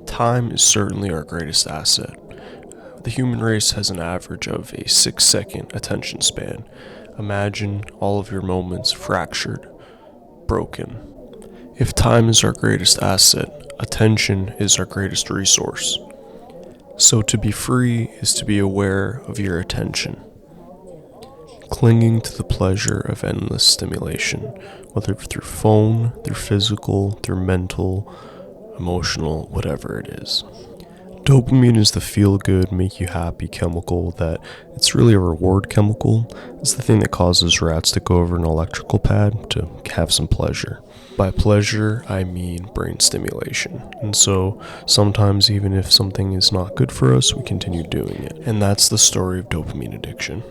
Time is certainly our greatest asset. The human race has an average of a 6-second attention span. Imagine all of your moments fractured, broken. If time is our greatest asset, attention is our greatest resource. So to be free is to be aware of your attention. Clinging to the pleasure of endless stimulation, whether through phone, through physical, through mental, emotional, whatever it is. Dopamine is the feel-good, make you happy chemical that it's really a reward chemical. It's the thing that causes rats to go over an electrical pad to have some pleasure. By pleasure, I mean brain stimulation. And so sometimes even if something is not good for us, we continue doing it. And that's the story of dopamine addiction.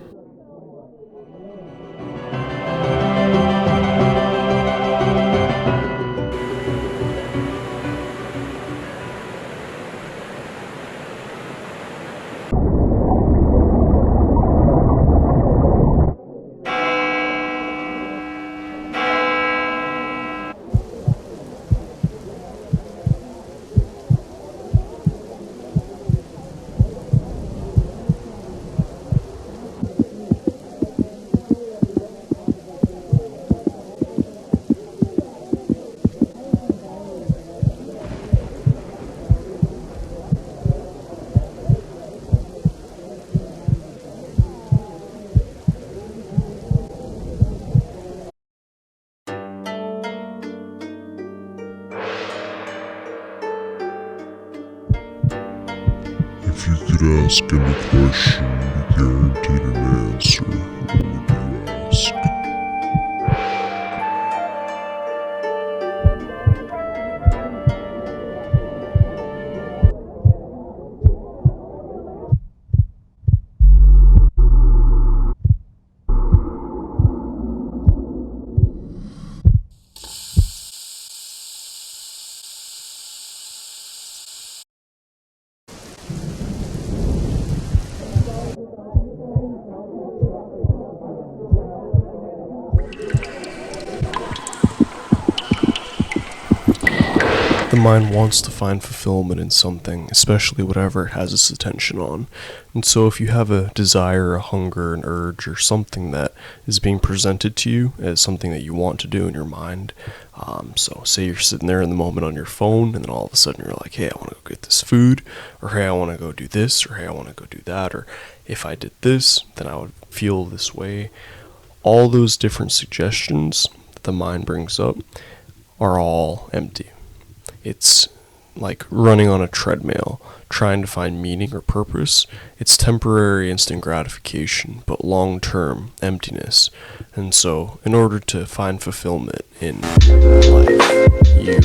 If you could ask any question and be guaranteed an answer, what would you ask? The mind wants to find fulfillment in something, especially whatever it has its attention on. And so if you have a desire, a hunger, an urge, or something that is being presented to you as something that you want to do in your mind, so say you're sitting there in the moment on your phone, and then all of a sudden you're like, hey, I want to go get this food, or hey, I want to go do this, or hey, I want to go do that, or if I did this, then I would feel this way. All those different suggestions that the mind brings up are all empty. It's like running on a treadmill, trying to find meaning or purpose. It's temporary instant gratification, but long-term emptiness. And so, in order to find fulfillment in life, you have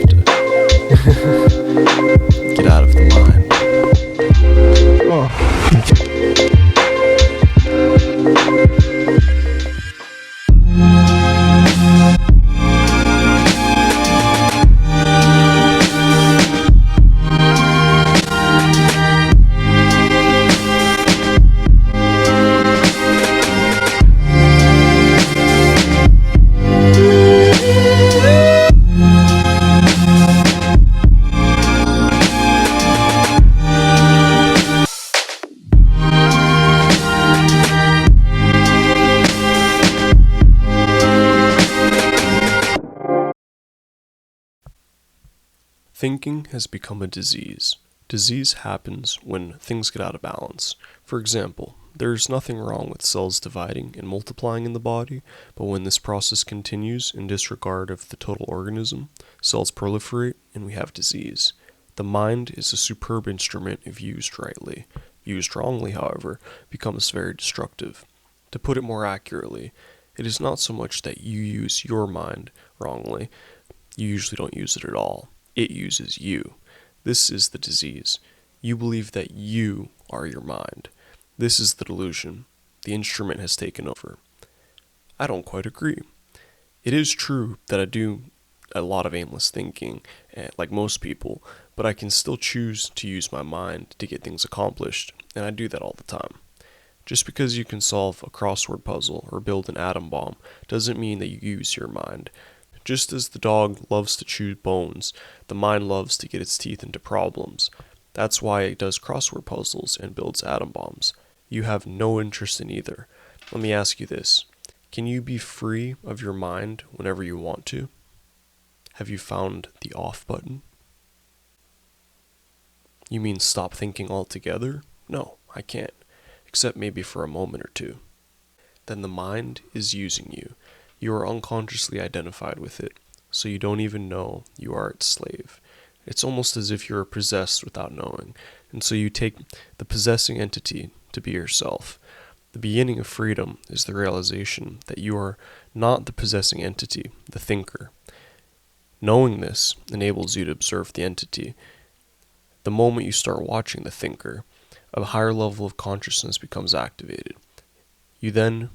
to get out of the mind. Thinking has become a disease. Disease happens when things get out of balance. For example, there's nothing wrong with cells dividing and multiplying in the body, but when this process continues in disregard of the total organism, cells proliferate and we have disease. The mind is a superb instrument if used rightly. Used wrongly, however, becomes very destructive. To put it more accurately, it is not so much that you use your mind wrongly, you usually don't use it at all. It uses you. This is the disease. You believe that you are your mind. This is the delusion. The instrument has taken over. I don't quite agree. It is true that I do a lot of aimless thinking, like most people, but I can still choose to use my mind to get things accomplished, and I do that all the time. Just because you can solve a crossword puzzle or build an atom bomb doesn't mean that you use your mind. Just as the dog loves to chew bones, the mind loves to get its teeth into problems. That's why it does crossword puzzles and builds atom bombs. You have no interest in either. Let me ask you this. Can you be free of your mind whenever you want to? Have you found the off button? You mean stop thinking altogether? No, I can't. Except maybe for a moment or two. Then the mind is using you. You are unconsciously identified with it, so you don't even know you are its slave. It's almost as if you are possessed without knowing, and so you take the possessing entity to be yourself. The beginning of freedom is the realization that you are not the possessing entity, the thinker. Knowing this enables you to observe the entity. The moment you start watching the thinker, a higher level of consciousness becomes activated. You then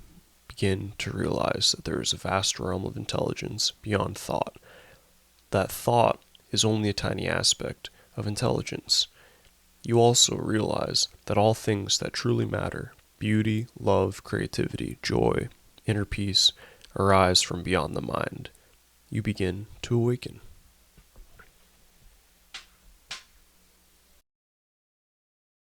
begin to realize that there is a vast realm of intelligence beyond thought. That thought is only a tiny aspect of intelligence. You also realize that all things that truly matter, beauty, love, creativity, joy, inner peace, arise from beyond the mind. You begin to awaken.